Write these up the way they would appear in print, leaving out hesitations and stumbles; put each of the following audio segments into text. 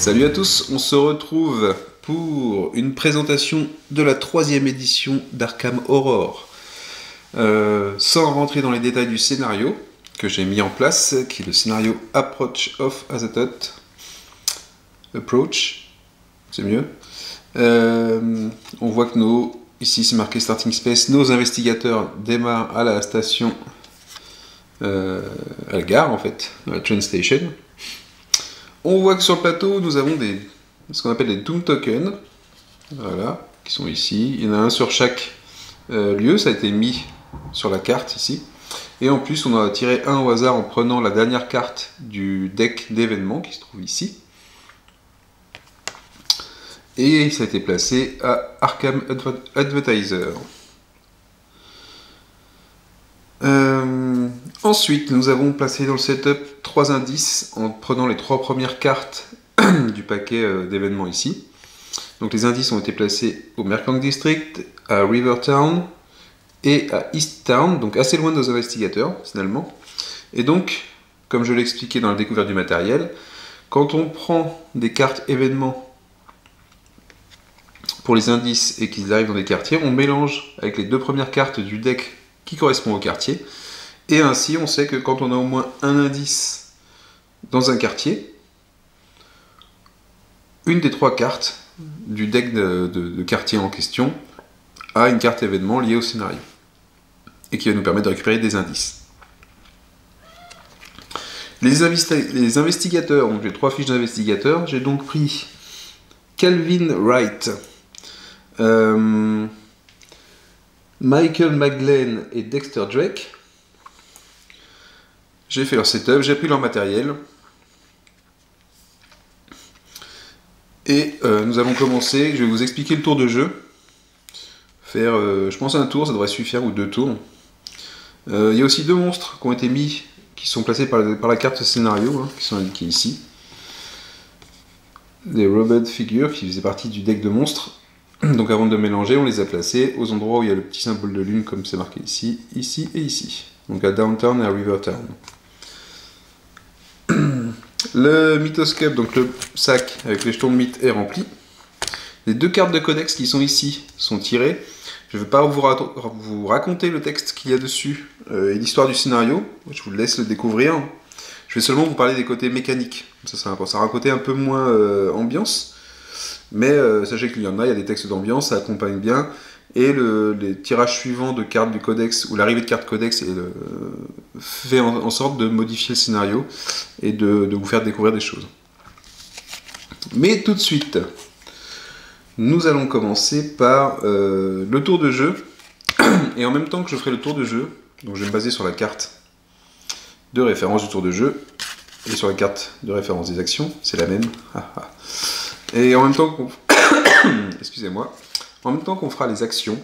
Salut à tous, on se retrouve pour une présentation de la 3e édition d'Arkham Horror. Sans rentrer dans les détails du scénario que j'ai mis en place, qui est le scénario Approach of Azoth. Approach, c'est mieux. On voit que ici c'est marqué Starting Space, nos investigateurs démarrent à la station, à la gare en fait, à la train station. On voit que sur le plateau, nous avons ce qu'on appelle des Doom Tokens, voilà, qui sont ici. Il y en a un sur chaque lieu, ça a été mis sur la carte ici. Et en plus, on a tiré un au hasard en prenant la dernière carte du deck d'événements qui se trouve ici. Et ça a été placé à Arkham Advertiser. Ensuite, nous avons placé dans le setup 3 indices en prenant les 3 premières cartes du paquet d'événements ici. Donc les indices ont été placés au Mercant District, à Rivertown et à East Town, donc assez loin de nos investigateurs finalement. Et donc, comme je l'ai expliqué dans la découverte du matériel, quand on prend des cartes événements pour les indices et qu'ils arrivent dans des quartiers, on mélange avec les 2 premières cartes du deck qui correspond au quartier. Et ainsi, on sait que quand on a au moins un indice dans un quartier, une des 3 cartes du deck de quartier en question a une carte événement liée au scénario et qui va nous permettre de récupérer des indices. Les investigateurs, donc j'ai 3 fiches d'investigateurs, j'ai donc pris Calvin Wright, Michael McGlynn et Dexter Drake. J'ai fait leur setup, j'ai pris leur matériel. Et nous allons commencer, je vais vous expliquer le tour de jeu. Faire, je pense, un tour, ça devrait suffire, ou 2 tours. Il y a aussi 2 monstres qui ont été mis, qui sont placés par la carte scénario, qui sont indiqués ici. Des Robot Figures qui faisaient partie du deck de monstres. Donc avant de mélanger, on les a placés aux endroits où il y a le petit symbole de lune, comme c'est marqué ici, ici et ici. Donc à Downtown et à Rivertown. Le mythoscope, donc le sac avec les jetons de mythe, est rempli. Les 2 cartes de codex qui sont ici sont tirées. Je ne vais pas vous raconter le texte qu'il y a dessus et l'histoire du scénario. Je vous laisse le découvrir. Je vais seulement vous parler des côtés mécaniques. Ça sera un côté un peu moins ambiance. Mais sachez qu'il y en a, il y a des textes d'ambiance, ça accompagne bien. Et les tirages suivants de cartes du codex, ou l'arrivée de cartes codex, fait en sorte de modifier le scénario et de vous faire découvrir des choses. Mais tout de suite, nous allons commencer par le tour de jeu. Et en même temps que je ferai le tour de jeu, donc je vais me baser sur la carte de référence du tour de jeu et sur la carte de référence des actions, c'est la même. Et en même temps qu'on excusez-moi. En même temps qu'on fera les actions,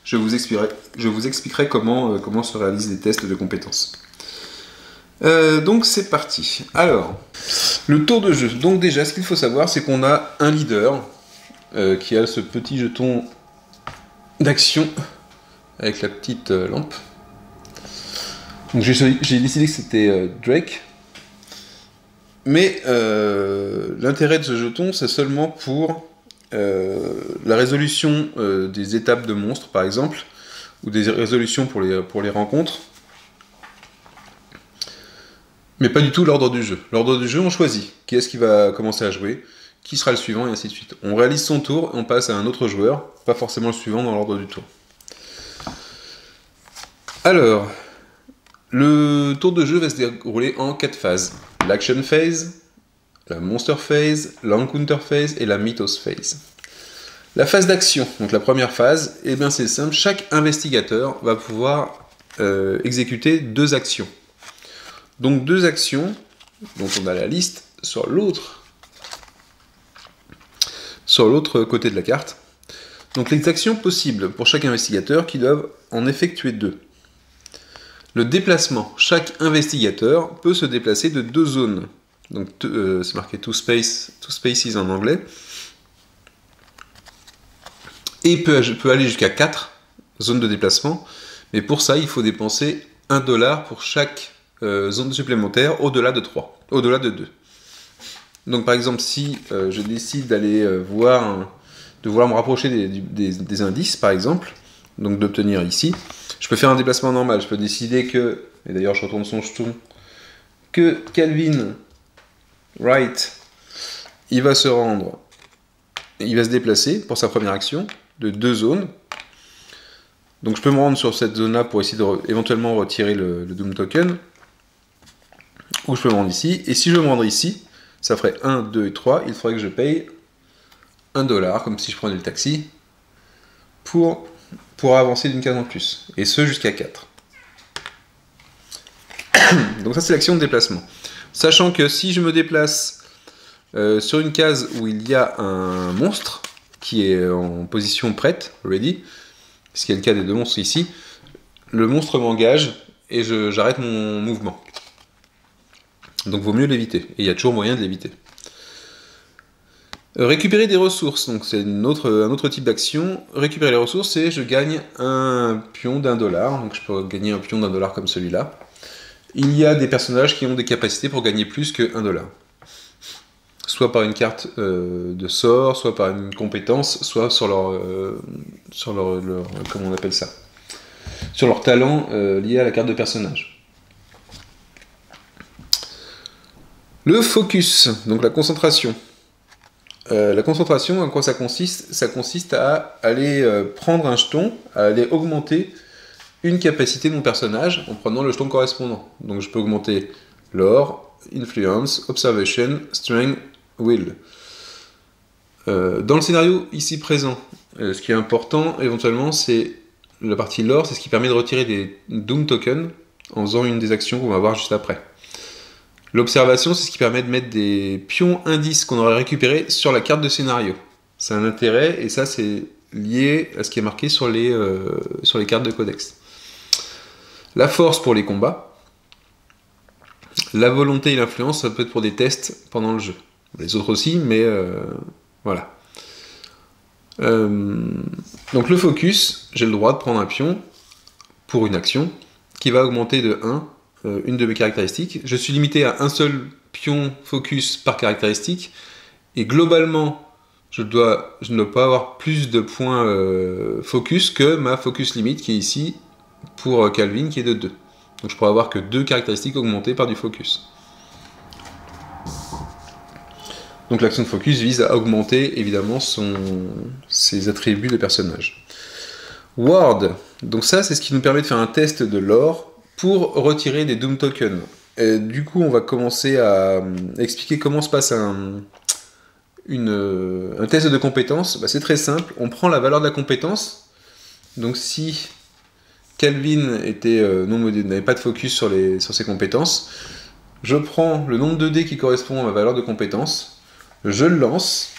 je vous expliquerai comment se réalisent les tests de compétences. Donc c'est parti. Alors, le tour de jeu. Donc déjà, ce qu'il faut savoir, c'est qu'on a un leader qui a ce petit jeton d'action avec la petite lampe. Donc j'ai décidé que c'était Drake. Mais l'intérêt de ce jeton, c'est seulement pour la résolution des étapes de monstres, par exemple, ou des résolutions pour les rencontres, mais pas du tout l'ordre du jeu. L'ordre du jeu, on choisit qui est-ce qui va commencer à jouer, qui sera le suivant, et ainsi de suite. On réalise son tour, et on passe à un autre joueur, pas forcément le suivant dans l'ordre du tour. Alors, le tour de jeu va se dérouler en 4 phases. L'action phase, la monster phase, l'encounter phase et la mythos phase. La phase d'action, donc la première phase, eh bien c'est simple, chaque investigateur va pouvoir exécuter 2 actions. Donc 2 actions, dont on a la liste sur l'autre côté de la carte. Donc les actions possibles pour chaque investigateur qui doivent en effectuer 2. Le déplacement, chaque investigateur peut se déplacer de 2 zones. Donc c'est marqué two spaces en anglais. Et peut aller jusqu'à 4 zones de déplacement. Mais pour ça, il faut dépenser $1 pour chaque zone supplémentaire au-delà de 3. Au-delà de 2. Donc par exemple, si je décide d'aller de vouloir me rapprocher des indices, par exemple, donc d'obtenir ici, je peux faire un déplacement normal. Je peux décider que, et d'ailleurs je retourne son jeton, que Calvin Wright, il va se déplacer pour sa première action de 2 zones. Donc je peux me rendre sur cette zone-là pour essayer de éventuellement retirer le Doom Token. Ou je peux me rendre ici. Et si je veux me rendre ici, ça ferait 1, 2 et 3. Il faudrait que je paye $1, comme si je prenais le taxi, pour avancer d'une case en plus. Et ce jusqu'à 4. Donc ça c'est l'action de déplacement. Sachant que si je me déplace sur une case où il y a un monstre qui est en position prête, ready, ce qui est le cas des 2 monstres ici, le monstre m'engage et j'arrête mon mouvement. Donc vaut mieux l'éviter, et il y a toujours moyen de l'éviter. Récupérer des ressources, donc c'est un autre type d'action. Récupérer les ressources, c'est je gagne un pion d'1$, donc je peux gagner un pion d'1$ comme celui-là. Il y a des personnages qui ont des capacités pour gagner plus que $1. Soit par une carte de sort, soit par une compétence, soit sur leur comment on appelle ça, sur leur talent lié à la carte de personnage. Le focus, donc la concentration. La concentration, en quoi ça consiste? Ça consiste à aller prendre un jeton, à aller augmenter une capacité de mon personnage en prenant le jeton correspondant. Donc je peux augmenter lore, influence, observation, strength, will. Dans le scénario ici présent, ce qui est important éventuellement, c'est la partie lore, c'est ce qui permet de retirer des Doom tokens en faisant une des actions qu'on va voir juste après. L'observation, c'est ce qui permet de mettre des pions indices qu'on aurait récupérés sur la carte de scénario. C'est un intérêt, et ça c'est lié à ce qui est marqué sur les cartes de codex. La force pour les combats. La volonté et l'influence, ça peut être pour des tests pendant le jeu. Les autres aussi, mais voilà. Donc le focus, j'ai le droit de prendre un pion pour une action qui va augmenter de 1 une de mes caractéristiques. Je suis limité à un seul pion focus par caractéristique, et globalement, je ne dois pas avoir plus de points focus que ma focus limite qui est ici pour Calvin qui est de 2. Donc je pourrais avoir que 2 caractéristiques augmentées par du focus. Donc l'action de focus vise à augmenter évidemment ses attributs de personnage. Ward, donc ça c'est ce qui nous permet de faire un test de lore pour retirer des Doom tokens. Et du coup on va commencer à expliquer comment se passe un test de compétence. C'est très simple, on prend la valeur de la compétence. Donc si Calvin n'avait pas de focus sur ses compétences, je prends le nombre de dés qui correspond à ma valeur de compétence, je le lance,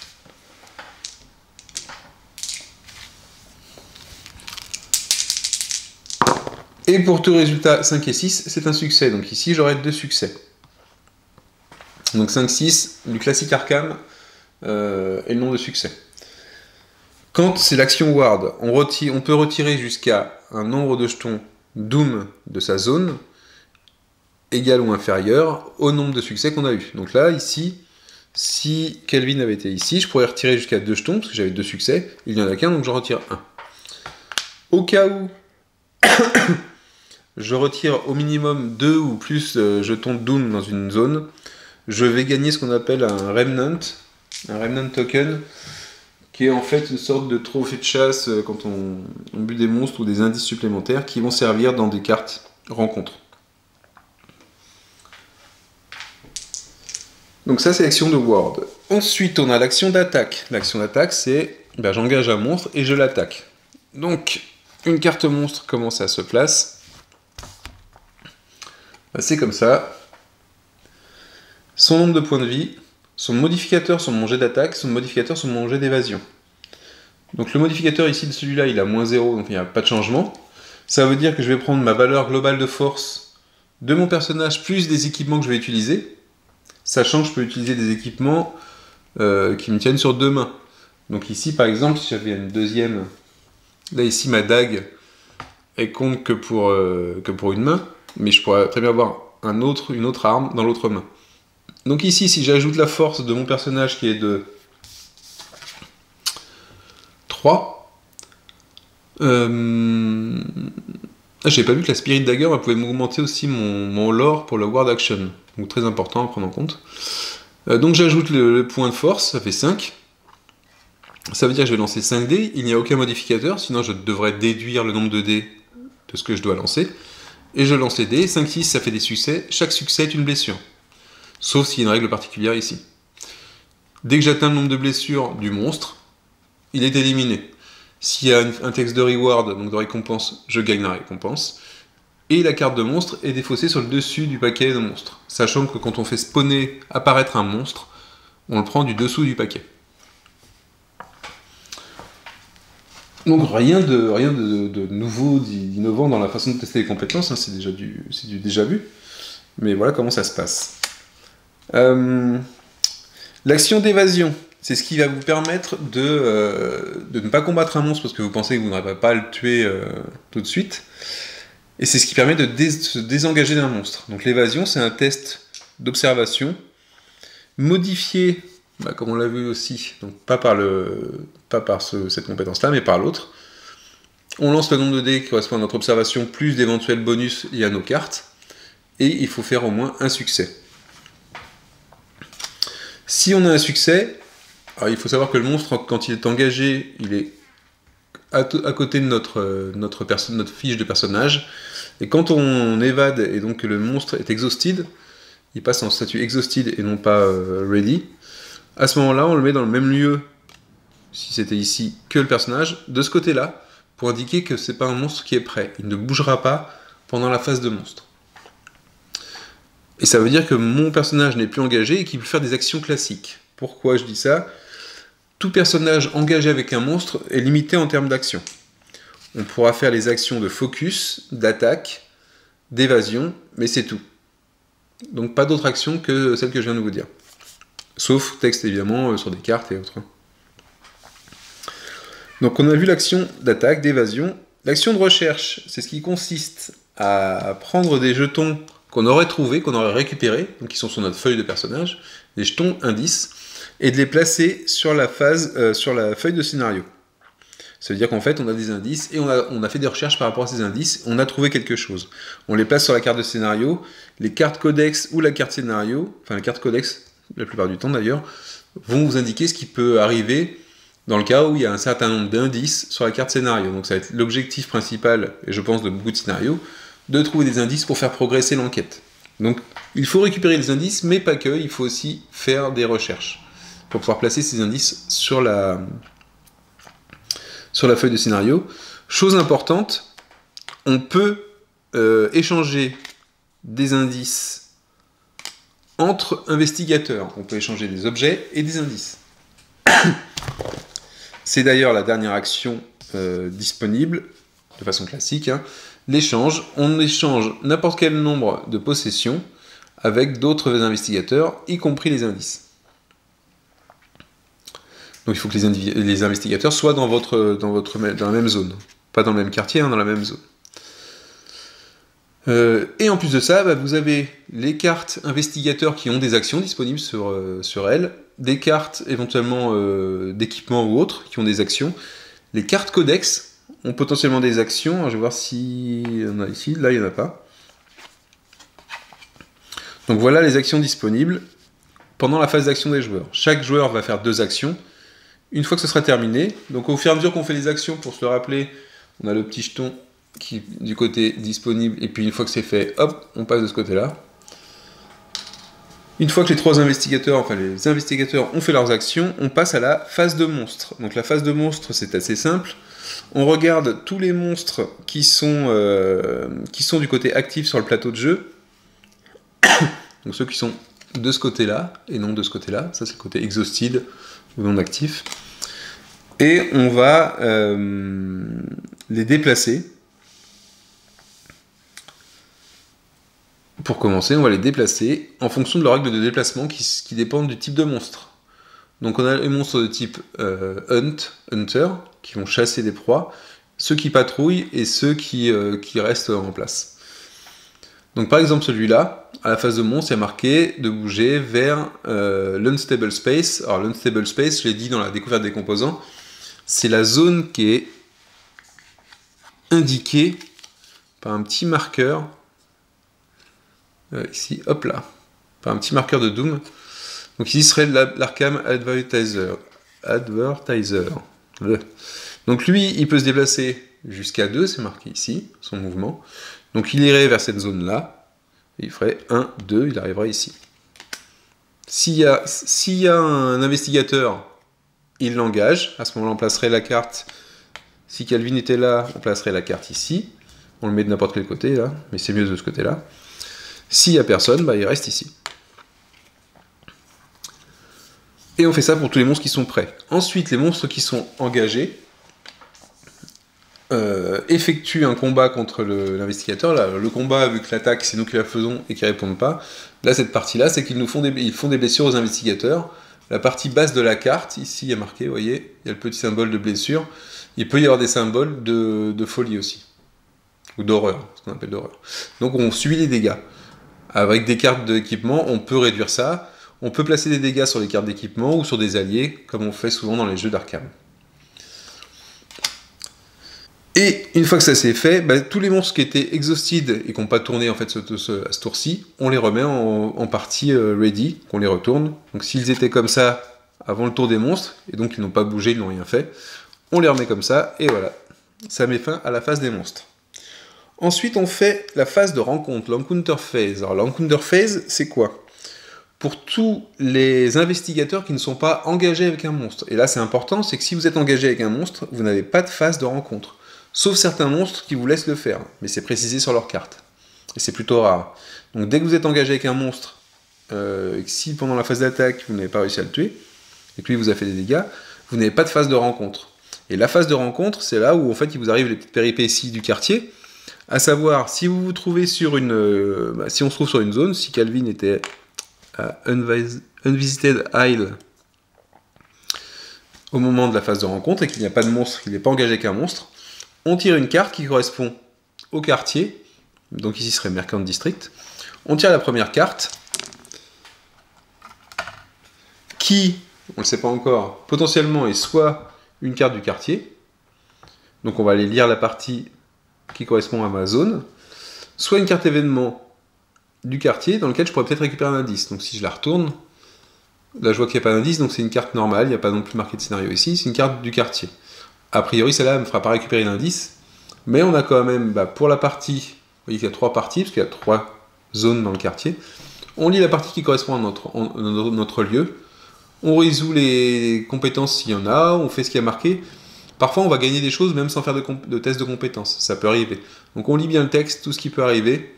et pour tout résultat 5 et 6, c'est un succès. Donc ici j'aurai 2 succès. Donc 5, 6, du classique Arkham, et le nombre de succès. Quand c'est l'action Ward, on peut retirer jusqu'à un nombre de jetons Doom de sa zone égal ou inférieur au nombre de succès qu'on a eu. Donc là, ici, si Calvin avait été ici, je pourrais retirer jusqu'à 2 jetons, parce que j'avais 2 succès, il n'y en a qu'un, donc j'en retire 1. Au cas où je retire au minimum 2 ou plus jetons Doom dans une zone, je vais gagner ce qu'on appelle un Remnant token, qui est en fait une sorte de trophée de chasse quand on bute des monstres ou des indices supplémentaires qui vont servir dans des cartes rencontres. Donc ça c'est l'action de Ward. Ensuite on a l'action d'attaque. L'action d'attaque c'est j'engage un monstre et je l'attaque. Donc une carte monstre commence à se place. C'est comme ça. Son nombre de points de vie, son modificateur sur mon jet d'attaque, son modificateur sur mon jet d'évasion. Donc le modificateur ici de celui-là, il a -0, donc il n'y a pas de changement. Ça veut dire que je vais prendre ma valeur globale de force de mon personnage plus des équipements que je vais utiliser, sachant que je peux utiliser des équipements qui me tiennent sur 2 mains. Donc ici par exemple, si j'avais une deuxième, là ici ma dague, elle compte que pour une main, mais je pourrais très bien avoir une autre arme dans l'autre main. Donc ici, si j'ajoute la force de mon personnage qui est de 3, j'ai pas vu que la Spirit Dagger pouvait m'augmenter aussi mon lore pour le Ward Action. Donc très important à prendre en compte. Donc j'ajoute le point de force, ça fait 5. Ça veut dire que je vais lancer 5 dés, il n'y a aucun modificateur, sinon je devrais déduire le nombre de dés de ce que je dois lancer. Et je lance les dés, 5, 6, ça fait des succès, chaque succès est une blessure. Sauf s'il y a une règle particulière ici. Dès que j'atteins le nombre de blessures du monstre, il est éliminé. S'il y a un texte de reward, donc de récompense, je gagne la récompense. Et la carte de monstre est défaussée sur le dessus du paquet de monstres. Sachant que quand on fait spawner, apparaître un monstre, on le prend du dessous du paquet. Donc rien de nouveau, d'innovant dans la façon de tester les compétences, hein, c'est du déjà vu. Mais voilà comment ça se passe. L'action d'évasion, c'est ce qui va vous permettre de ne pas combattre un monstre parce que vous pensez que vous n'aurez pas à le tuer tout de suite. Et c'est ce qui permet de se désengager d'un monstre. Donc l'évasion, c'est un test d'observation modifié, comme on l'a vu aussi, donc pas par cette compétence-là, mais par l'autre. On lance le nombre de dés qui correspond à notre observation, plus d'éventuels bonus liés à nos cartes, et il faut faire au moins un succès. Si on a un succès, alors il faut savoir que le monstre, quand il est engagé, il est à côté de notre fiche de personnage, et quand on évade, et donc que le monstre est exhausted, il passe en statut exhausted et non pas ready, à ce moment-là, on le met dans le même lieu, si c'était ici, que le personnage, de ce côté-là, pour indiquer que c'est pas un monstre qui est prêt. Il ne bougera pas pendant la phase de monstre. Et ça veut dire que mon personnage n'est plus engagé et qu'il peut faire des actions classiques. Pourquoi je dis ça ? Tout personnage engagé avec un monstre est limité en termes d'action. On pourra faire les actions de focus, d'attaque, d'évasion, mais c'est tout. Donc pas d'autres actions que celles que je viens de vous dire. Sauf texte évidemment sur des cartes et autres. Donc on a vu l'action d'attaque, d'évasion. L'action de recherche, c'est ce qui consiste à prendre des jetons qu'on aurait trouvés, qu'on aurait récupérés, donc qui sont sur notre feuille de personnage, des jetons indices, et de les placer sur la feuille de scénario. Ça veut dire qu'en fait on a des indices, et on a fait des recherches par rapport à ces indices, on a trouvé quelque chose. On les place sur la carte de scénario, les cartes codex ou la carte scénario, enfin la carte codex, la plupart du temps d'ailleurs, vont vous indiquer ce qui peut arriver dans le cas où il y a un certain nombre d'indices sur la carte scénario. Donc ça va être l'objectif principal, et je pense de beaucoup de scénarios, de trouver des indices pour faire progresser l'enquête. Donc il faut récupérer les indices, mais pas que, il faut aussi faire des recherches pour pouvoir placer ces indices sur la feuille de scénario. Chose importante, on peut échanger des indices entre investigateurs. On peut échanger des objets et des indices. C'est d'ailleurs la dernière action disponible, de façon classique, hein. L'échange. On échange n'importe quel nombre de possessions avec d'autres investigateurs, y compris les indices. Donc il faut que les investigateurs soient dans la même zone. Pas dans le même quartier, hein, dans la même zone. Et en plus de ça, vous avez les cartes investigateurs qui ont des actions disponibles sur elles, des cartes éventuellement d'équipement ou autres qui ont des actions. Les cartes codex ont potentiellement des actions. Alors, je vais voir s'il y en a ici. Là, il n'y en a pas. Donc voilà les actions disponibles pendant la phase d'action des joueurs. Chaque joueur va faire 2 actions. Une fois que ce sera terminé, donc au fur et à mesure qu'on fait les actions, pour se le rappeler, on a le petit jeton qui est du côté disponible, et puis une fois que c'est fait, hop, on passe de ce côté-là. Une fois que les 3 investigateurs, enfin les investigateurs ont fait leurs actions, on passe à la phase de monstre. Donc la phase de monstre, c'est assez simple. On regarde tous les monstres qui sont du côté actif sur le plateau de jeu. Donc ceux qui sont de ce côté-là, et non de ce côté-là. Ça, c'est le côté exhausted, ou non actif. Et on va les déplacer. Pour commencer, on va les déplacer en fonction de leurs règles de déplacement qui dépendent du type de monstre. Donc on a les monstres de type Hunter, qui vont chasser des proies, ceux qui patrouillent et ceux qui restent en place. Donc par exemple celui-là, à la phase de monstre, il y a marqué de bouger vers l'unstable space. Alors l'unstable space, je l'ai dit dans la découverte des composants, c'est la zone qui est indiquée par un petit marqueur, ici, hop là, par un petit marqueur de Doom. Donc ici serait l'Arkham Advertiser. Donc lui, il peut se déplacer jusqu'à 2, c'est marqué ici, son mouvement. Donc il irait vers cette zone-là, et il ferait 1, 2, il arriverait ici. S'il y a un investigateur, il l'engage, à ce moment-là on placerait la carte, si Calvin était là, on placerait la carte ici, on le met de n'importe quel côté là, mais c'est mieux de ce côté-là. S'il n'y a personne, bah, il reste ici. Et on fait ça pour tous les monstres qui sont prêts. Ensuite, les monstres qui sont engagés effectuent un combat contre l'investigateur. Là, le combat, vu que l'attaque, c'est nous qui la faisons et qui ne répondent pas. Là, cette partie-là, c'est qu'ils font des blessures aux investigateurs. La partie basse de la carte, ici, il y a marqué, vous voyez, il y a le petit symbole de blessure. Il peut y avoir des symboles de folie aussi. Ou d'horreur, ce qu'on appelle d'horreur. Donc, on subit les dégâts. Avec des cartes d'équipement, on peut réduire ça. On peut placer des dégâts sur les cartes d'équipement ou sur des alliés, comme on fait souvent dans les jeux d'Arkham. Et une fois que ça s'est fait, bah, tous les monstres qui étaient exhausted et qui n'ont pas tourné en fait à ce tour-ci, on les remet en partie ready, qu'on les retourne. Donc s'ils étaient comme ça avant le tour des monstres, et donc ils n'ont pas bougé, ils n'ont rien fait, on les remet comme ça, et voilà. Ça met fin à la phase des monstres. Ensuite, on fait la phase de rencontre, l'encounter phase. Alors l'encounter phase, c'est quoi ? Pour tous les investigateurs qui ne sont pas engagés avec un monstre. Et là, c'est important, c'est que si vous êtes engagé avec un monstre, vous n'avez pas de phase de rencontre. Sauf certains monstres qui vous laissent le faire, mais c'est précisé sur leur carte. Et c'est plutôt rare. Donc dès que vous êtes engagé avec un monstre, et que si pendant la phase d'attaque, vous n'avez pas réussi à le tuer, et que lui vous a fait des dégâts, vous n'avez pas de phase de rencontre. Et la phase de rencontre, c'est là où en fait il vous arrive les petites péripéties du quartier, à savoir, si vous vous trouvez sur une... si on se trouve sur une zone, si Calvin était à Unvisited Isle au moment de la phase de rencontre, et qu'il n'y a pas de monstre, qu'il n'est pas engagé avec un monstre, on tire une carte qui correspond au quartier, donc ici serait Mercant District. On tire la première carte, qui, on ne le sait pas encore, potentiellement est soit une carte du quartier, donc on va aller lire la partie qui correspond à ma zone, soit une carte événement du quartier dans lequel je pourrais peut-être récupérer un indice. Donc si je la retourne, là je vois qu'il n'y a pas d'indice, donc c'est une carte normale, il n'y a pas non plus marqué de scénario ici, c'est une carte du quartier. A priori, celle-là ne me fera pas récupérer l'indice, mais on a quand même, pour la partie, vous voyez qu'il y a 3 parties, parce qu'il y a 3 zones dans le quartier, on lit la partie qui correspond à notre lieu, on résout les compétences s'il y en a, on fait ce qui a marqué. Parfois, on va gagner des choses même sans faire de test de compétences, ça peut arriver. Donc on lit bien le texte, tout ce qui peut arriver.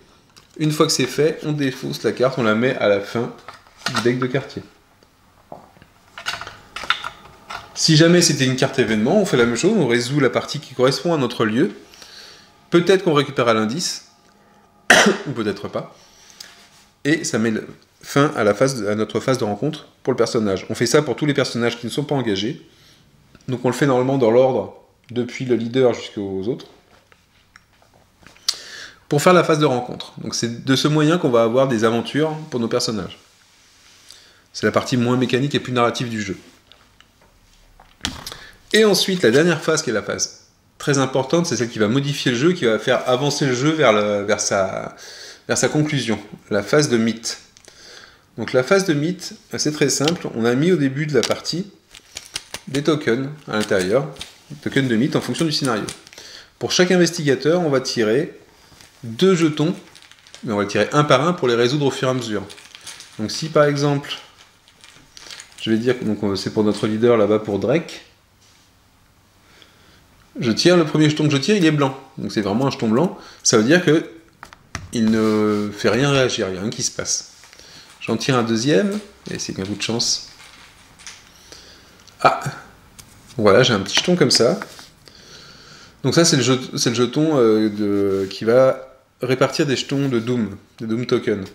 Une fois que c'est fait, on défausse la carte, on la met à la fin du deck de quartier. Si jamais c'était une carte événement, on fait la même chose, on résout la partie qui correspond à notre lieu. Peut-être qu'on récupérera l'indice, ou peut-être pas. Et ça met fin à notre phase de rencontre pour le personnage. On fait ça pour tous les personnages qui ne sont pas engagés. Donc on le fait normalement dans l'ordre, depuis le leader jusqu'aux autres, pour faire la phase de rencontre. Donc c'est de ce moyen qu'on va avoir des aventures pour nos personnages. C'est la partie moins mécanique et plus narrative du jeu. Et ensuite, la dernière phase, qui est la phase très importante, c'est celle qui va modifier le jeu, qui va faire avancer le jeu vers sa conclusion, la phase de mythe. Donc la phase de mythe, c'est très simple, on a mis au début de la partie des tokens à l'intérieur, des tokens de mythe en fonction du scénario. Pour chaque investigateur, on va tirer 2 jetons, mais on va les tirer un par un pour les résoudre au fur et à mesure. Donc si par exemple, je vais dire que c'est pour notre leader là-bas, pour Drake, je tire, le premier jeton que je tire, il est blanc. Donc c'est vraiment un jeton blanc. Ça veut dire que il ne fait rien réagir, il n'y a rien qui se passe. J'en tire un deuxième, et c'est qu'un coup de chance. Ah, voilà, j'ai un petit jeton comme ça. Donc ça, c'est le jeton qui va répartir des jetons de Doom, des Doom tokens.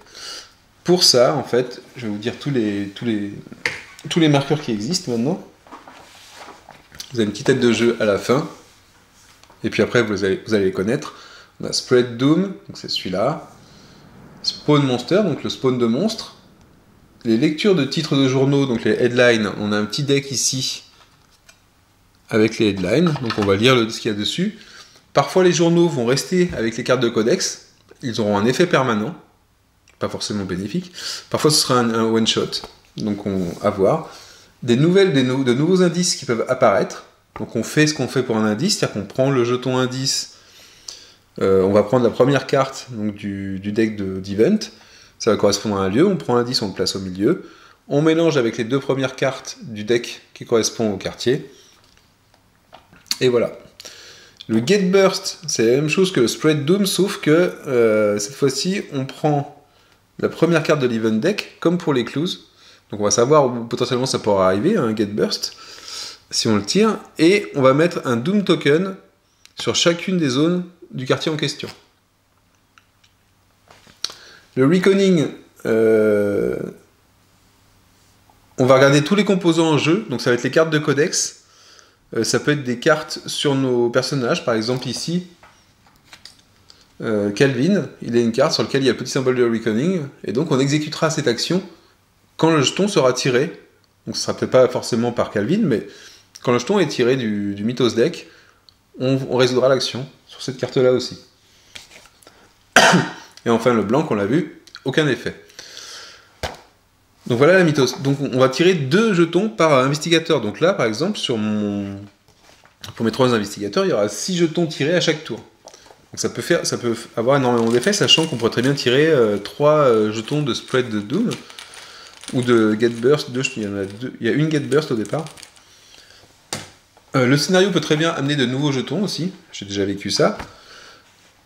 Pour ça, en fait, je vais vous dire tous les marqueurs qui existent maintenant. Vous avez une petite tête de jeu à la fin. Et puis après, vous allez les connaître. On a Spread Doom, donc c'est celui-là. spawn monster, donc le spawn de monstres. Les lectures de titres de journaux, donc les headlines, on a un petit deck ici avec les headlines, donc on va lire ce qu'il y a dessus. Parfois les journaux vont rester avec les cartes de codex, ils auront un effet permanent, pas forcément bénéfique. Parfois ce sera un one shot, donc à voir. De nouveaux indices qui peuvent apparaître, donc on fait ce qu'on fait pour un indice, c'est-à-dire qu'on prend le jeton indice, on va prendre la première carte donc, du deck d'event, ça va correspondre à un lieu, on prend l'indice, on le place au milieu, on mélange avec les deux premières cartes du deck qui correspondent au quartier, et voilà. Le Get Burst, c'est la même chose que le Spread Doom, sauf que cette fois-ci, on prend la première carte de l'event deck, comme pour les clues, donc on va savoir où potentiellement ça pourra arriver, un Get Burst, si on le tire, et on va mettre un Doom Token sur chacune des zones du quartier en question. Le Reckoning, on va regarder tous les composants en jeu, donc ça va être les cartes de codex, ça peut être des cartes sur nos personnages, par exemple ici, Calvin, il a une carte sur laquelle il y a le petit symbole de Reckoning, et donc on exécutera cette action quand le jeton sera tiré, donc ce sera peut-être pas forcément par Calvin, mais quand le jeton est tiré du Mythos deck, on résoudra l'action sur cette carte-là aussi. Et enfin le blanc, on l'a vu, aucun effet. Donc voilà la Mythos. Donc on va tirer 2 jetons par investigateur. Donc là, par exemple, pour mes 3 investigateurs, il y aura 6 jetons tirés à chaque tour. Donc ça peut avoir énormément d'effets, sachant qu'on pourrait très bien tirer 3 jetons de Spread de Doom, ou de Get Burst, il y a une Get Burst au départ. Le scénario peut très bien amener de nouveaux jetons aussi, j'ai déjà vécu ça.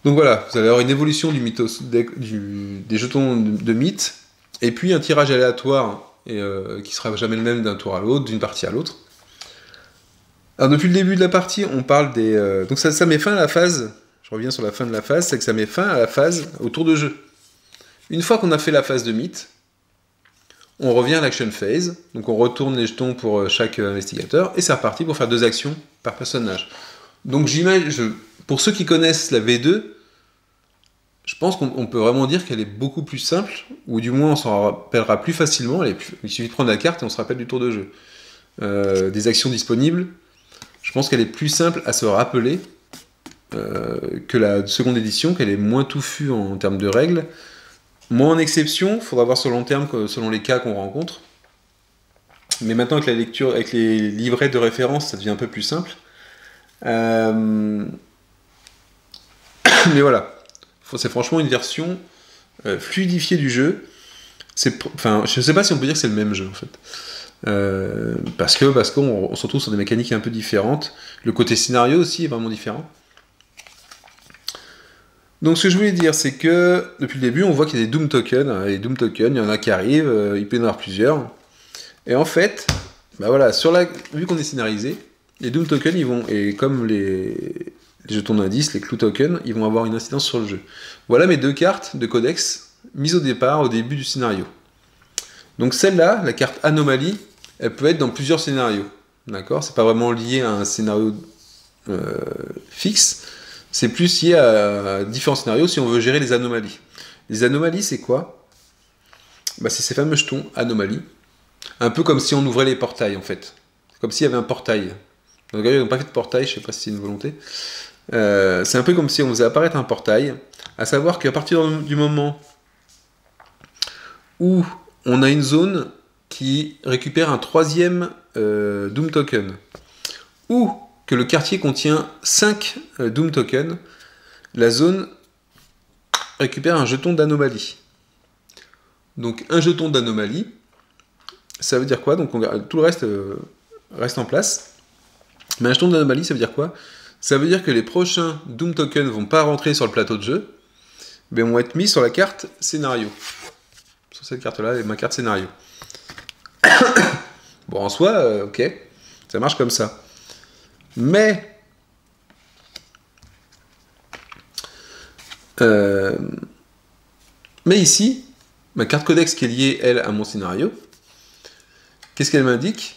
Donc voilà, vous allez avoir une évolution du mythos des jetons de mythe, et puis un tirage aléatoire qui sera jamais le même d'un tour à l'autre, d'une partie à l'autre. Alors depuis le début de la partie, on parle des... donc ça met fin à la phase, je reviens sur la fin de la phase, c'est que ça met fin à la phase au tour de jeu. Une fois qu'on a fait la phase de mythe, on revient à l'action phase, donc on retourne les jetons pour chaque investigateur, et c'est reparti pour faire 2 actions par personnage. Donc j'imagine, pour ceux qui connaissent la V2, je pense qu'on peut vraiment dire qu'elle est beaucoup plus simple, ou du moins on s'en rappellera plus facilement, il suffit de prendre la carte et on se rappelle du tour de jeu. Des actions disponibles, je pense qu'elle est plus simple à se rappeler que la seconde édition, qu'elle est moins touffue en termes de règles, moins en exception, il faudra voir sur le long terme selon les cas qu'on rencontre. Mais maintenant avec la lecture, avec les livrets de référence, ça devient un peu plus simple. Mais voilà, c'est franchement une version fluidifiée du jeu. Enfin, je ne sais pas si on peut dire que c'est le même jeu en fait. Parce qu'on se retrouve sur des mécaniques un peu différentes. Le côté scénario aussi est vraiment différent. Donc ce que je voulais dire, c'est que depuis le début, on voit qu'il y a des Doom Tokens. Les Doom Tokens, il y en a qui arrivent, il peut y en avoir plusieurs. Et en fait, bah voilà, vu qu'on est scénarisé, les Doom Tokens, ils vont, et comme les jetons d'indice, les Clue Tokens, ils vont avoir une incidence sur le jeu. Voilà mes 2 cartes de codex mises au départ, au début du scénario. Donc celle-là, la carte Anomalie, elle peut être dans plusieurs scénarios. D'accord ? C'est pas vraiment lié à un scénario fixe. C'est plus lié à différents scénarios si on veut gérer les anomalies. Les anomalies, c'est quoi ? Bah, c'est ces fameux jetons, anomalies. Un peu comme si on ouvrait les portails, en fait. Comme s'il y avait un portail. Donc, ils n'ont pas fait de portail, je ne sais pas si c'est une volonté. C'est un peu comme si on faisait apparaître un portail. À savoir qu'à partir du moment où on a une zone qui récupère un 3e Doom Token, ou que le quartier contient 5 Doom Tokens, la zone récupère un jeton d'anomalie. Donc un jeton d'anomalie, ça veut dire quoi ? Donc tout le reste reste en place. Mais un jeton d'anomalie, ça veut dire quoi ? Ça veut dire que les prochains Doom Tokens ne vont pas rentrer sur le plateau de jeu, mais vont être mis sur la carte scénario. Sur cette carte-là, ma carte scénario. Bon, en soi, ok, ça marche comme ça. Mais ici, ma carte codex qui est liée, elle, à mon scénario, qu'est-ce qu'elle m'indique ?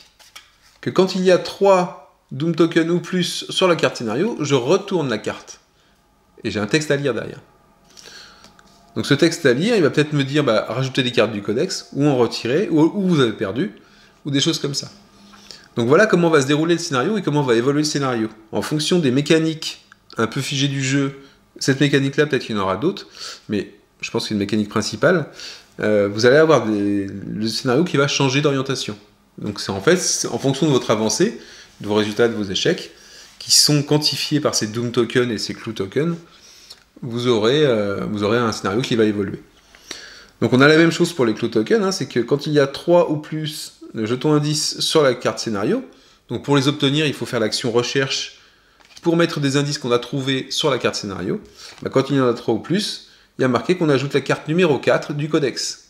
Que quand il y a 3 Doom Tokens ou plus sur la carte scénario, je retourne la carte. Et j'ai un texte à lire derrière. Donc ce texte à lire, il va peut-être me dire bah, rajouter des cartes du codex, ou en retirer, ou vous avez perdu, ou des choses comme ça. Donc voilà comment va se dérouler le scénario et comment va évoluer le scénario. En fonction des mécaniques un peu figées du jeu, cette mécanique-là, peut-être qu'il y en aura d'autres, mais je pense que c'est une mécanique principale, vous allez avoir le scénario qui va changer d'orientation. Donc c'est en fait en fonction de votre avancée, de vos résultats, de vos échecs, qui sont quantifiés par ces Doom tokens et ces Clue tokens, vous aurez un scénario qui va évoluer. Donc on a la même chose pour les Clue tokens, hein, c'est que quand il y a 3 ou plus de jetons indices sur la carte scénario, donc pour les obtenir, il faut faire l'action recherche pour mettre des indices qu'on a trouvés sur la carte scénario. Bah, quand il y en a 3 ou plus, il y a marqué qu'on ajoute la carte numéro 4 du codex.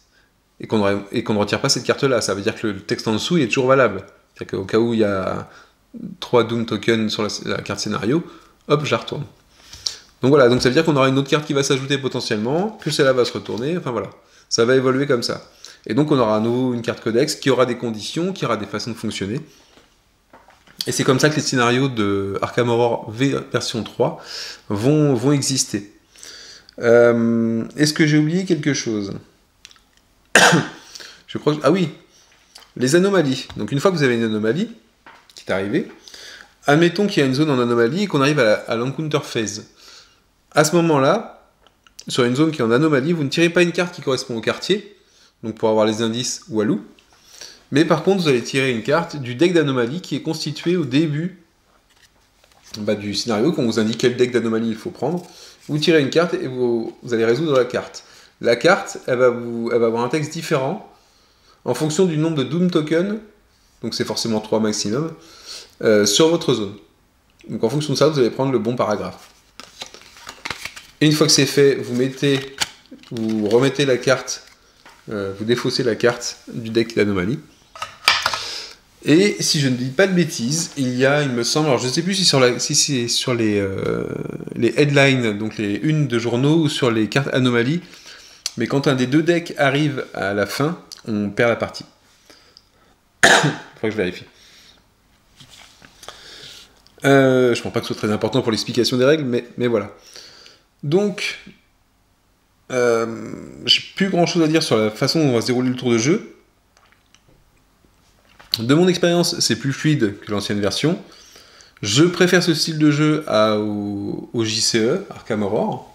Et qu'on ne retire pas cette carte-là. Ça veut dire que le texte en dessous il est toujours valable. C'est-à-dire qu'au cas où il y a 3 Doom tokens sur la carte scénario, hop, je la retourne. Donc voilà, donc ça veut dire qu'on aura une autre carte qui va s'ajouter potentiellement, que celle-là va se retourner, enfin voilà. Ça va évoluer comme ça. Et donc on aura à nouveau une carte codex qui aura des conditions, qui aura des façons de fonctionner. Et c'est comme ça que les scénarios de Arkham Horror V version 3 vont exister. Est-ce que j'ai oublié quelque chose? Je crois que... Ah oui, les anomalies. Donc une fois que vous avez une anomalie qui est arrivée, admettons qu'il y a une zone en anomalie et qu'on arrive à l'encounter phase. À ce moment-là, sur une zone qui est en anomalie, vous ne tirez pas une carte qui correspond au quartier, donc pour avoir les indices Walou, mais par contre vous allez tirer une carte du deck d'anomalie qui est constitué au début du scénario, qu'on vous indique quel deck d'anomalie il faut prendre. Vous tirez une carte et vous allez résoudre la carte. La carte, elle va avoir un texte différent en fonction du nombre de Doom tokens, donc c'est forcément 3 maximum, sur votre zone. Donc en fonction de ça, vous allez prendre le bon paragraphe. Et une fois que c'est fait, vous remettez la carte, vous défaussez la carte du deck d'anomalie. Et si je ne dis pas de bêtises, il me semble, alors je ne sais plus si c'est sur les headlines, donc les unes de journaux, ou sur les cartes anomalies, mais quand un des deux decks arrive à la fin, on perd la partie. Il faudra que je vérifie. Je ne pense pas que ce soit très important pour l'explication des règles, mais voilà. Donc, j'ai plus grand chose à dire sur la façon dont on va se dérouler le tour de jeu. De mon expérience, c'est plus fluide que l'ancienne version. Je préfère ce style de jeu au JCE, Arkham Horror,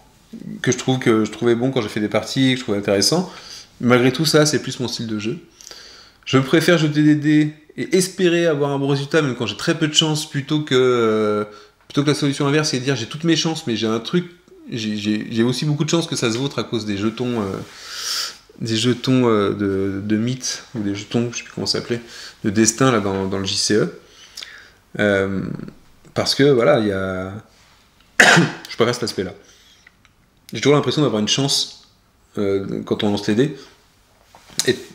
que je trouvais bon quand j'ai fait des parties, que je trouvais intéressant. Malgré tout ça, c'est plus mon style de jeu. Je préfère jeter des dés et espérer avoir un bon résultat, même quand j'ai très peu de chance, plutôt que la solution inverse, c'est de dire j'ai toutes mes chances, mais j'ai un truc, j'ai aussi beaucoup de chance que ça se vautre à cause des jetons de mythe, ou des jetons, je sais plus comment ça s'appelait, de destin là dans le JCE. Parce que voilà, je préfère cet aspect-là. J'ai toujours l'impression d'avoir une chance quand on lance les dés,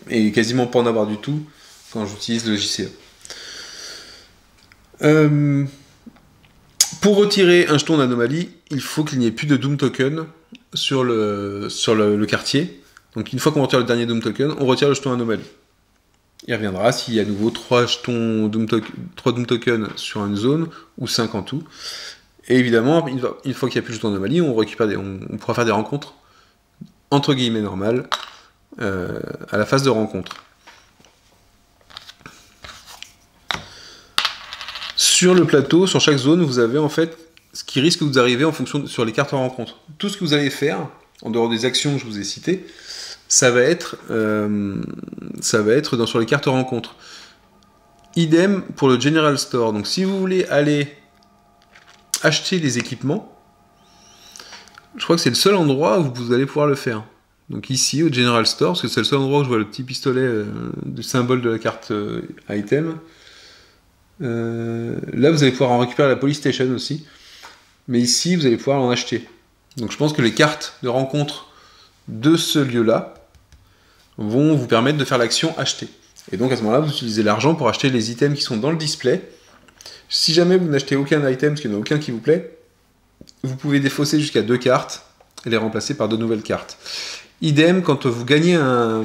et quasiment pas en avoir du tout quand j'utilise le JCE. Pour retirer un jeton d'anomalie, il faut qu'il n'y ait plus de Doom Token sur le quartier. Donc une fois qu'on retire le dernier Doom Token, on retire le jeton anomalie. Il reviendra s'il y a à nouveau 3 Doom Tokens sur une zone, ou 5 en tout. Et évidemment, une fois qu'il n'y a plus de jeton anomalie, on pourra faire des rencontres entre guillemets normales à la phase de rencontre. Sur le plateau, sur chaque zone, vous avez en fait ce qui risque de vous arriver sur les cartes en rencontre. Tout ce que vous allez faire, en dehors des actions que je vous ai citées, ça va être sur les cartes rencontre. Idem pour le General Store. Donc si vous voulez aller acheter les équipements, je crois que c'est le seul endroit où vous allez pouvoir le faire. Donc ici, au General Store, parce que c'est le seul endroit où je vois le petit pistolet du symbole de la carte item. Là, vous allez pouvoir en récupérer à la Police Station aussi. Mais ici, vous allez pouvoir en acheter. Donc je pense que les cartes de rencontre de ce lieu-là vont vous permettre de faire l'action acheter. Et donc à ce moment-là, vous utilisez l'argent pour acheter les items qui sont dans le display. Si jamais vous n'achetez aucun item, parce qu'il n'y en a aucun qui vous plaît, vous pouvez défausser jusqu'à 2 cartes et les remplacer par 2 nouvelles cartes. Idem quand vous gagnez un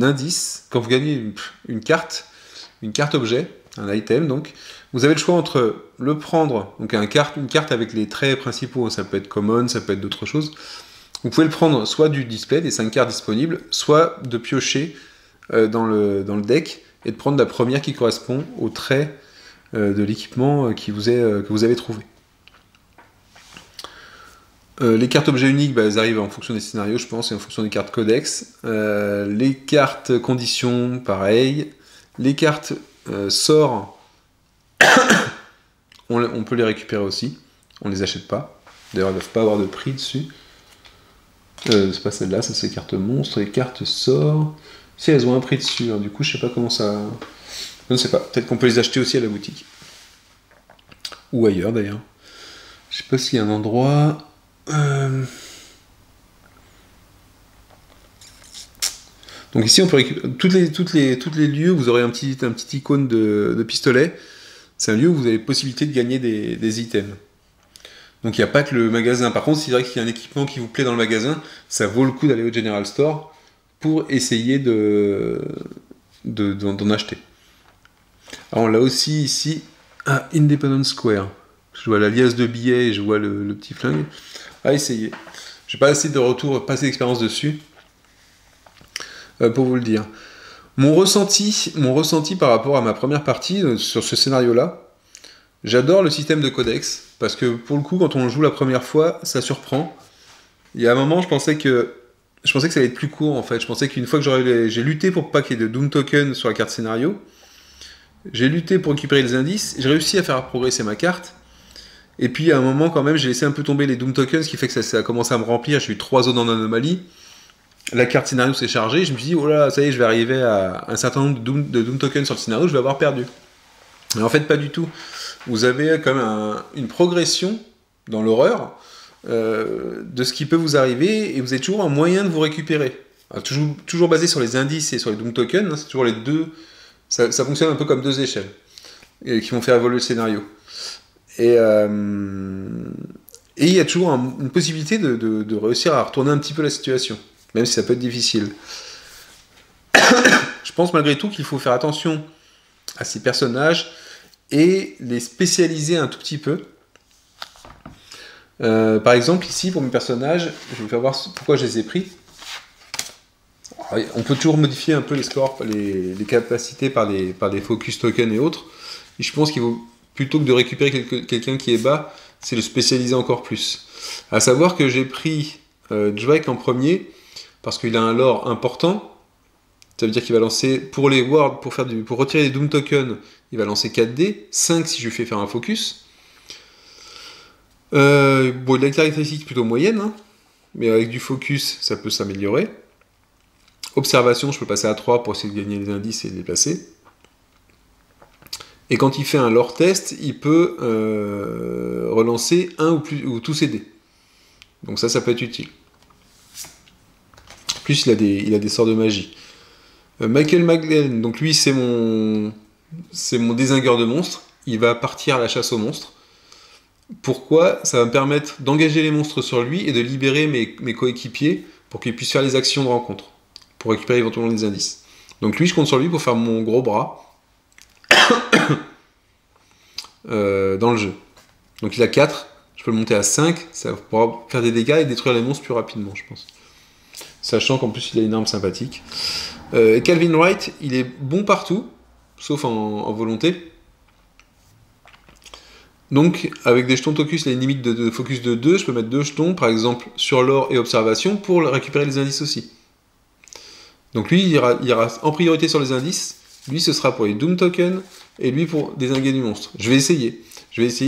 indice, quand vous gagnez une carte objet, un item donc. Vous avez le choix entre le prendre, donc une carte avec les traits principaux, ça peut être common, ça peut être d'autres choses. Vous pouvez le prendre soit du display, des 5 cartes disponibles, soit de piocher dans le deck et de prendre la première qui correspond au trait de l'équipement que vous avez trouvé. Les cartes objets uniques, elles arrivent en fonction des scénarios, je pense, et en fonction des cartes codex. Les cartes conditions, pareil. Les cartes sorts, on peut les récupérer aussi. On les achète pas. D'ailleurs, elles ne doivent pas avoir de prix dessus. C'est pas celle-là, ça c'est les cartes monstres. Les cartes sorts, si elles ont un prix dessus, alors, du coup, je sais pas comment ça... Je ne sais pas, peut-être qu'on peut les acheter aussi à la boutique. Ou ailleurs, d'ailleurs. Je sais pas s'il y a un endroit... Donc ici on peut récupérer toutes les lieux où vous aurez un petit icône de pistolet. C'est un lieu où vous avez possibilité de gagner des items. Donc il n'y a pas que le magasin. Par contre, c'est vrai qu'il y a un équipement qui vous plaît dans le magasin, ça vaut le coup d'aller au General Store pour essayer d'en acheter. Alors on l'a aussi ici à Independence Square. Je vois la liasse de billets et je vois le petit flingue. À essayer. J'ai pas assez de retour, pas assez d'expérience dessus pour vous le dire. Mon ressenti par rapport à ma première partie sur ce scénario-là, j'adore le système de codex parce que pour le coup, quand on joue la première fois, ça surprend. Il y a un moment, je pensais que ça allait être plus court en fait. Je pensais qu'une fois que j'ai lutté pour pas qu'il y ait de Doom Token sur la carte scénario, j'ai lutté pour récupérer les indices, j'ai réussi à faire progresser ma carte. Et puis à un moment quand même, j'ai laissé un peu tomber les Doom Tokens, ce qui fait que ça a commencé à me remplir. J'ai eu 3 zones en anomalie. La carte scénario s'est chargée. Je me suis dit, oh là, ça y est, je vais arriver à un certain nombre de Doom Tokens sur le scénario, je vais avoir perdu. Et en fait, pas du tout. Vous avez quand même une progression dans l'horreur de ce qui peut vous arriver, et vous avez toujours un moyen de vous récupérer. Alors, toujours basé sur les indices et sur les Doom Tokens, hein, c'est toujours les deux. Ça fonctionne un peu comme 2 échelles qui vont faire évoluer le scénario. Et il y a toujours une possibilité de réussir à retourner un petit peu la situation, même si ça peut être difficile. Je pense malgré tout qu'il faut faire attention à ces personnages et les spécialiser un tout petit peu. Par exemple, ici, pour mes personnages, je vais vous faire voir pourquoi je les ai pris. Alors, on peut toujours modifier un peu les scores, les capacités par des focus tokens et autres. Et je pense qu'il vaut, plutôt que de récupérer quelqu'un qui est bas, c'est le spécialiser encore plus. À savoir que j'ai pris Drake en premier, parce qu'il a un lore important. Ça veut dire qu'il va lancer, pour les wards, pour retirer des Doom Tokens, il va lancer 4D, 5 si je lui fais faire un focus. Bon, il a une caractéristique plutôt moyenne, hein, mais avec du focus, ça peut s'améliorer. Observation, je peux passer à 3 pour essayer de gagner les indices et les placer. Et quand il fait un lore test, il peut relancer un ou tous ses dés. Donc ça peut être utile. En plus, il a des sorts de magie. Michael Maglen, donc lui, c'est mon désingueur de monstres. Il va partir à la chasse aux monstres. Pourquoi? Ça va me permettre d'engager les monstres sur lui et de libérer mes coéquipiers pour qu'ils puissent faire les actions de rencontre, pour récupérer éventuellement des indices. Donc lui, je compte sur lui pour faire mon gros bras dans le jeu. Donc il a 4, je peux le monter à 5, ça pourra faire des dégâts et détruire les monstres plus rapidement, je pense. Sachant qu'en plus il a une arme sympathique. Et Calvin Wright, il est bon partout, sauf en volonté. Donc, avec des jetons Tocus, il y a une limite de focus de 2, je peux mettre 2 jetons, par exemple, sur l'or et observation, pour récupérer les indices aussi. Donc lui, il ira en priorité sur les indices, lui ce sera pour les Doom Tokens, et lui pour désinguer du monstre. Je vais essayer,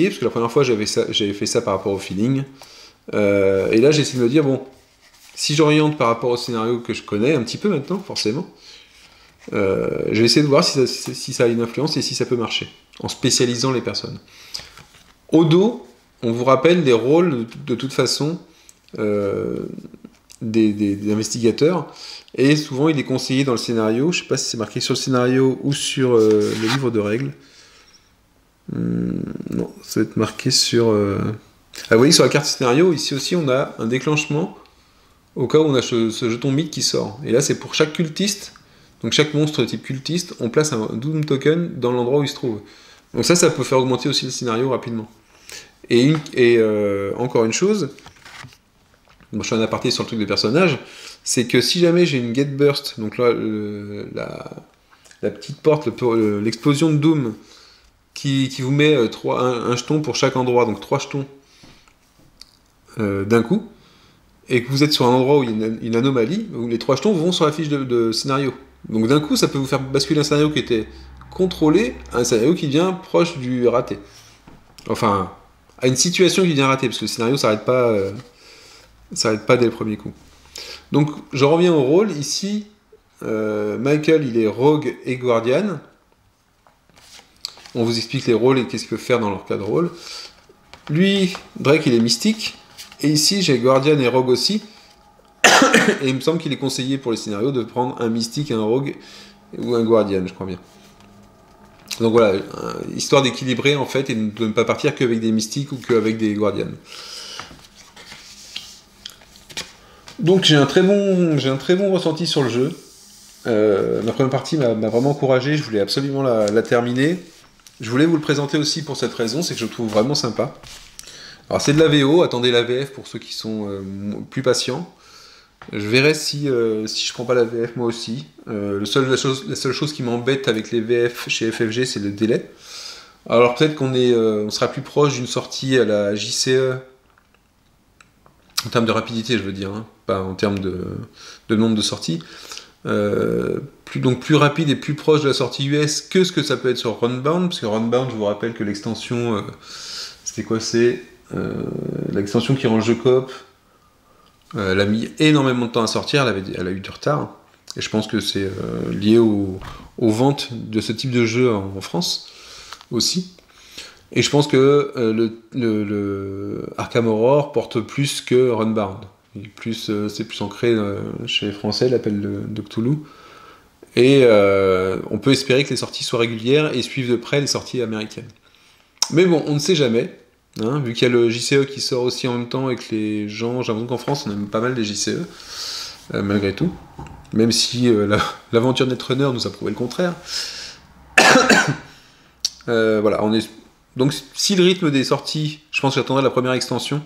parce que la première fois j'avais fait ça par rapport au feeling, et là j'ai essayé de me dire, bon, si j'oriente par rapport au scénario que je connais, un petit peu maintenant, forcément, je vais essayer de voir si ça a une influence et si ça peut marcher, en spécialisant les personnes. Au dos, on vous rappelle des rôles de toute façon des investigateurs, et souvent il est conseillé dans le scénario, je ne sais pas si c'est marqué sur le scénario ou sur le livre de règles. Non, ça va être marqué sur... Ah, vous voyez, sur la carte scénario, ici aussi on a un déclenchement au cas où on a ce jeton mythe qui sort. Et là c'est pour chaque cultiste Donc chaque monstre type cultiste, on place un Doom Token dans l'endroit où il se trouve. Donc ça peut faire augmenter aussi le scénario rapidement. Et encore une chose, bon, je fais un aparté sur le truc des personnages, c'est que si jamais j'ai une Get Burst, donc là, la petite porte, l'explosion de Doom, qui vous met un jeton pour chaque endroit, donc 3 jetons d'un coup, et que vous êtes sur un endroit où il y a une anomalie, où les 3 jetons vont sur la fiche de scénario. Donc d'un coup, ça peut vous faire basculer un scénario qui était contrôlé à un scénario qui devient proche du raté. Enfin, à une situation qui devient ratée, parce que le scénario s'arrête pas dès le premier coup. Donc, je reviens au rôle. Ici, Michael, il est Rogue et Guardian. On vous explique les rôles et qu'est-ce qu'ils peuvent faire dans leur cas de rôle. Lui, Drake, il est mystique. Et ici, j'ai Guardian et Rogue aussi. Et il me semble qu'il est conseillé pour les scénarios de prendre un mystique, un Rogue ou un Guardian, je crois bien. Donc voilà, histoire d'équilibrer en fait et de ne pas partir qu'avec des mystiques ou qu'avec des Guardians. Donc j'ai un très bon ressenti sur le jeu. Ma première partie m'a vraiment encouragé, je voulais absolument la terminer. Je voulais vous le présenter aussi pour cette raison, c'est que je le trouve vraiment sympa. Alors c'est de la VO, attendez la VF pour ceux qui sont plus patients. Je verrai si je prends pas la VF moi aussi. La seule chose qui m'embête avec les VF chez FFG, c'est le délai. Alors peut-être on sera plus proche d'une sortie à la JCE, en termes de rapidité je veux dire, hein, pas en termes de nombre de sorties. Plus rapide et plus proche de la sortie US que ce que ça peut être sur Runbound, parce que Runbound, je vous rappelle que l'extension, c'était quoi, c'est l'extension qui rend le jeu coop. Elle a mis énormément de temps à sortir, elle a eu du retard, et je pense que c'est lié aux ventes de ce type de jeu en France aussi. Et je pense que le Arkham Horror porte plus que Runbound. C'est plus ancré chez les Français, l'appel de Cthulhu. Et on peut espérer que les sorties soient régulières et suivent de près les sorties américaines. Mais bon, on ne sait jamais. Hein, vu qu'il y a le JCE qui sort aussi en même temps et que les gens, j'ai l'impression qu'en France on aime pas mal les JCE, malgré tout, même si l'aventure Netrunner nous a prouvé le contraire. Voilà, donc si le rythme des sorties, je pense que j'attendrai la première extension,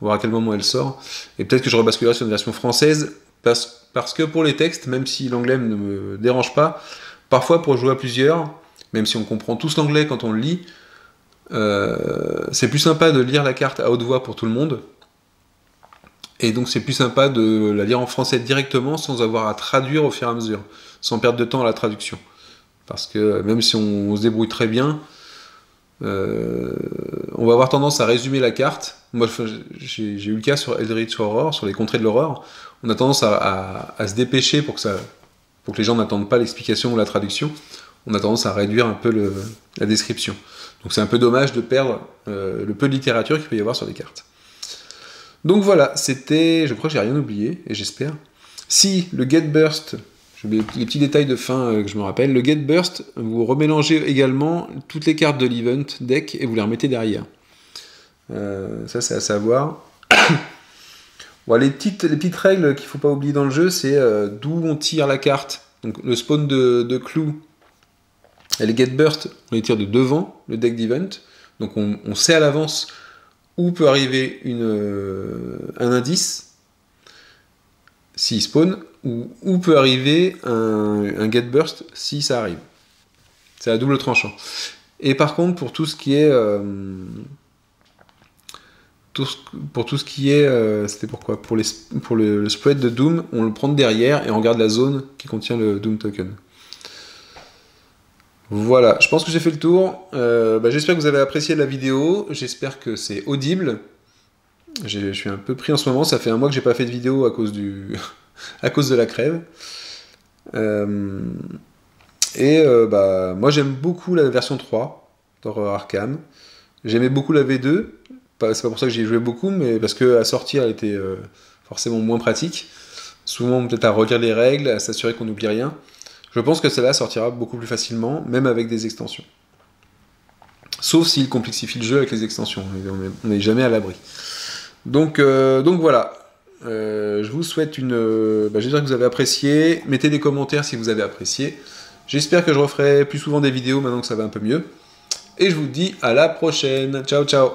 voir à quel moment elle sort, et peut-être que je rebasculerai sur une version française, parce que pour les textes, même si l'anglais ne me dérange pas, parfois pour jouer à plusieurs, même si on comprend tous l'anglais quand on le lit, c'est plus sympa de lire la carte à haute voix pour tout le monde, et donc c'est plus sympa de la lire en français directement sans avoir à traduire au fur et à mesure, sans perdre de temps à la traduction. Parce que même si on se débrouille très bien, on va avoir tendance à résumer la carte. Moi j'ai eu le cas sur Eldritch Horror, sur les contrées de l'horreur, on a tendance à se dépêcher pour que les gens n'attendent pas l'explication ou la traduction, on a tendance à réduire un peu la description. Donc c'est un peu dommage de perdre le peu de littérature qu'il peut y avoir sur les cartes. Donc voilà, je crois que j'ai rien oublié, et j'espère. Si le Get Burst, les petits détails de fin que je me rappelle, le Get Burst, vous remélangez également toutes les cartes de l'event deck et vous les remettez derrière. Ça c'est à savoir. Bon, les petites règles qu'il ne faut pas oublier dans le jeu, c'est d'où on tire la carte. Donc le spawn de clous, et les Get Burst, on les tire de devant le deck d'event. Donc on sait à l'avance où peut arriver un indice, s'il spawn, ou où peut arriver un Get Burst si ça arrive. C'est à double tranchant. Et par contre, pour tout ce qui est... c'était pourquoi pour le spread de Doom, on le prend de derrière et on regarde la zone qui contient le Doom Token. Voilà, je pense que j'ai fait le tour. J'espère que vous avez apprécié la vidéo. J'espère que c'est audible. Je suis un peu pris en ce moment. Ça fait un mois que j'ai pas fait de vidéo à cause à cause de la crève. Moi j'aime beaucoup la version 3 d'Horror Arkham. J'aimais beaucoup la V2. C'est pas pour ça que j'y ai joué beaucoup, mais parce qu'à sortir elle était forcément moins pratique. Souvent peut-être à relire les règles, à s'assurer qu'on n'oublie rien. Je pense que celle-là sortira beaucoup plus facilement, même avec des extensions. Sauf s'il complexifie le jeu avec les extensions, on n'est jamais à l'abri. Donc voilà, Je vous souhaite j'espère que vous avez apprécié. Mettez des commentaires si vous avez apprécié. J'espère que je referai plus souvent des vidéos maintenant que ça va un peu mieux. Et je vous dis à la prochaine. Ciao, ciao.